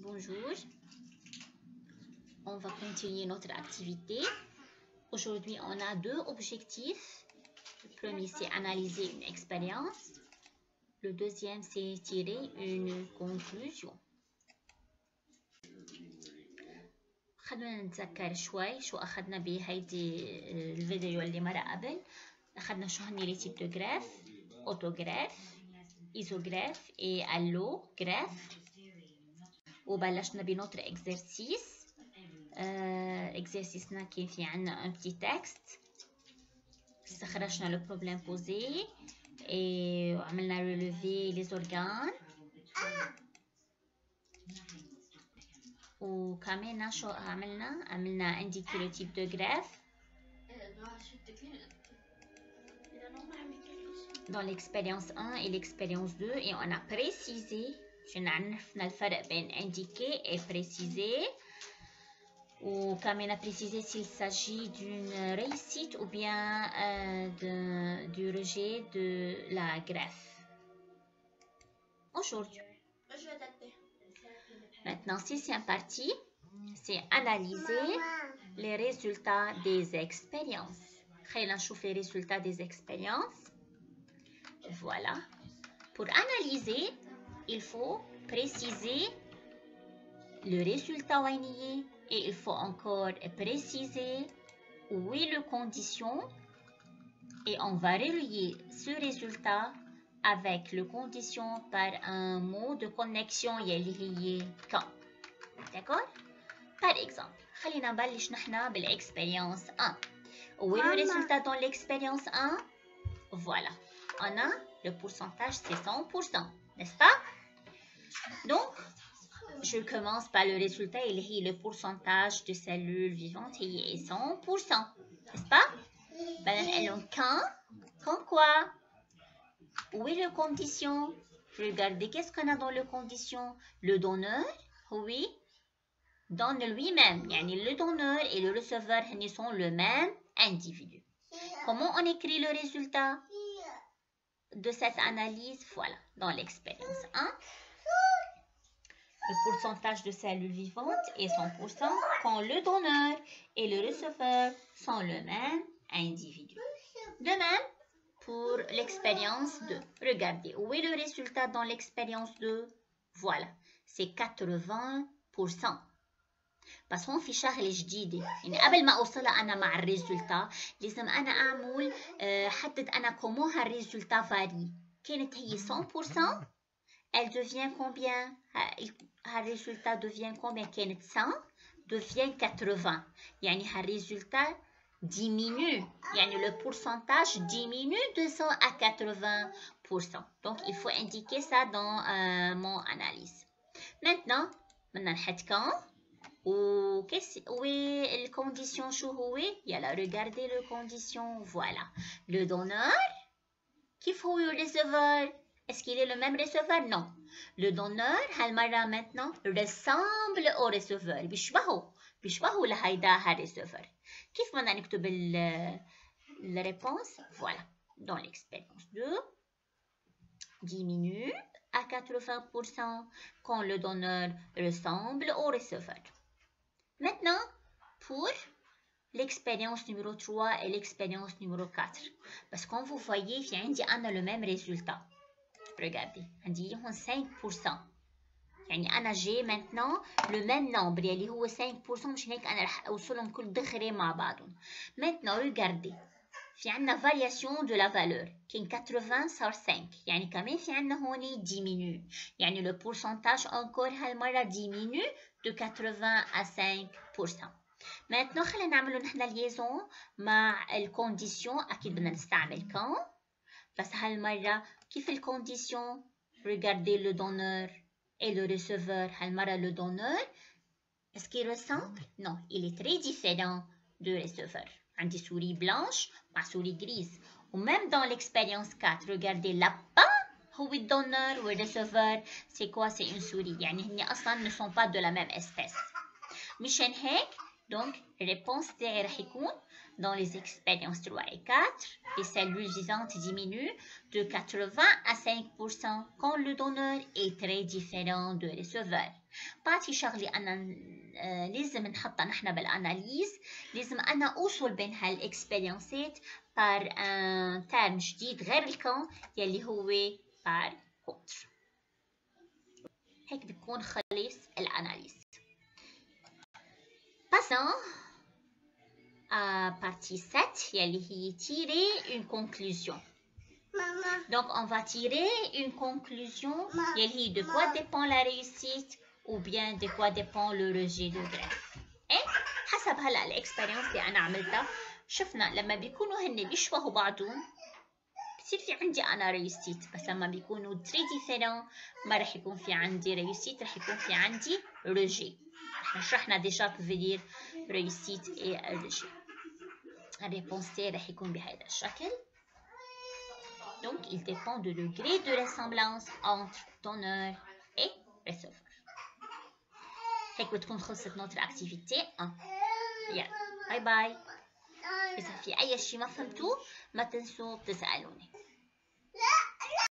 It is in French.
Bonjour, on va continuer notre activité. Aujourd'hui, on a deux objectifs. Le premier, c'est analyser une expérience. Le deuxième, c'est tirer une conclusion. خلونا نتذكر شوي شو أخذنا بهيدي الفيديو اللي مرة قبل. أخذنا شو هني لي تيب دو جراف، أوتوغراف، إيزوغراف et allogراف. وبلشنا بنوتر إكزرسيس. إكزرسيسنا كان في عنا un petit texte. استخرجنا le problème posé et وعملنا relever les organes. وكمان شو عملنا indiquer le type de greffe. Dans l'expérience 1 et l'expérience 2 et on a précisé, عرفنا الفرق بين indiquer et préciser. وكمان préciser s'il s'agit d'une réussite ou bien du rejet de la greffe. Aujourd'hui. Maintenant, sixième partie, c'est analyser les résultats des expériences. خلينا نشوف les résultats des expériences. Voilà. Pour analyser, il faut préciser le résultat وين et il faut encore préciser où est le condition et on va relier ce résultat avec le condition par un mot de connexion يلي هي quand. D'accord? Par exemple, خلينا نبلش نحنا بالexpérience 1. Où est le résultat dans l'expérience 1? Voilà. On a le pourcentage, c'est 100%, n'est-ce pas? Donc, je commence par le résultat, il est le pourcentage de cellules vivantes, il est 100%, n'est-ce pas? Quand quoi? Où est le condition? Regardez, qu'est-ce qu'on a dans le condition? Le donneur, oui, donne lui-même. Yani le donneur et le receveur sont le même individu. Comment on écrit le résultat de cette analyse? Voilà, dans l'expérience 1. Le pourcentage de cellules vivantes est 100% quand le donneur et le receveur sont le même individu. De même, pour l'expérience 2. Regardez, où est le résultat dans l'expérience 2? Voilà, c'est 80%. بس هون في شغله جديده، يعني قبل ما اوصلها انا مع الريزولتا لازم انا اعمل حدد انا كومون هالريزولتا فاري. كانت هي 100%، elle devient combien? هالريزولتا devient combien؟ كانت 100 devient 80، يعني هالريزولتا diminue، يعني le pourcentage diminue de 100 à 80%. Donc il faut indiquer ça dans mon analyse. Maintenant بدنا نحط quand. Où est le condition? Yalla, regardez le condition. Voilà. Le donneur. Qui faut le receveur? Est-ce qu'il est le même receveur? Non. Le donneur, halmara maintenant, ressemble au receveur. بيشبهه لهيدا هالreceveur. كيف بدنا نكتب la réponse? Voilà. Dans l'expérience 2, diminue à 80% quand le donneur ressemble au receveur. Maintenant, pour l'expérience numéro 3 et l'expérience numéro 4. Parce que quand vous voyez, on a le même résultat. Regardez, on dit 5%. يعني j'ai maintenant le même nombre اللي هو 5%. مش هيك أنا رح أوصلهم كل دغري مع بعضهم. Maintenant, regardez. في عنا variation de la valeur. كان 80 صار 5. يعني كمان في عنا هون diminue. يعني le pourcentage encore هالمرة diminue de 80 à 5%. Maintenant خلينا نعملوا نحن liaison مع الكونديسيون. أكيد بدنا نستعمل quand. بس هالمرة كيف الكونديسيون؟ Regardez le donneur et le receveur. هالمرة le donneur, est-ce qu'il ressemble? Non, il est très différent du receveur. عندي souris blanche مع souris grise. Ou même dans l'expérience 4, regardez lapin هو الدونر والreceveur. C'est quoi? C'est une souris. يعني هني أصلا ne sont pas de la même espèce. مشان هيك Donc, réponse D راح يكون dans les expériences 3 et 4, les cellules vivantes diminuent de 80 à 5% quand le donneur est très différent de receveur. بعطي شغلة أنا لازم نحطها نحن بالأناليز، لازم أنا أوصل بين هالإكسبيرينسات par un terme جديد غير الكون يلي هو par contre. هيك بكون خلص الأناليز. Passons à partie 7, يلي هي tirer une conclusion. Donc, on va tirer une conclusion يلي هي de quoi dépend la réussite ou bien de quoi dépend le rejet de greffe. إيه؟ حسب هلا الإكسبيرينس اللي أنا عملتها شفنا لما بيكونوا هن بيشبهوا بعضهم بصير في عندي أنا ريوسيت، بس لما بيكونوا تري ديفيرون ما رح يكون في عندي ريوسيت، رح يكون في عندي ريجي. رح شرحنا ديجا كيف دير ريوسيت et ريجي. الريبونس تاعي رح يكون بهذا الشكل. Donc, il dépend du degré de ressemblance entre donneur et receveur. هيك بتكون خلصت notre activité 1. يلا باي باي. إذا في أي شيء ما فهمتوه ما تنسوا تسألوني.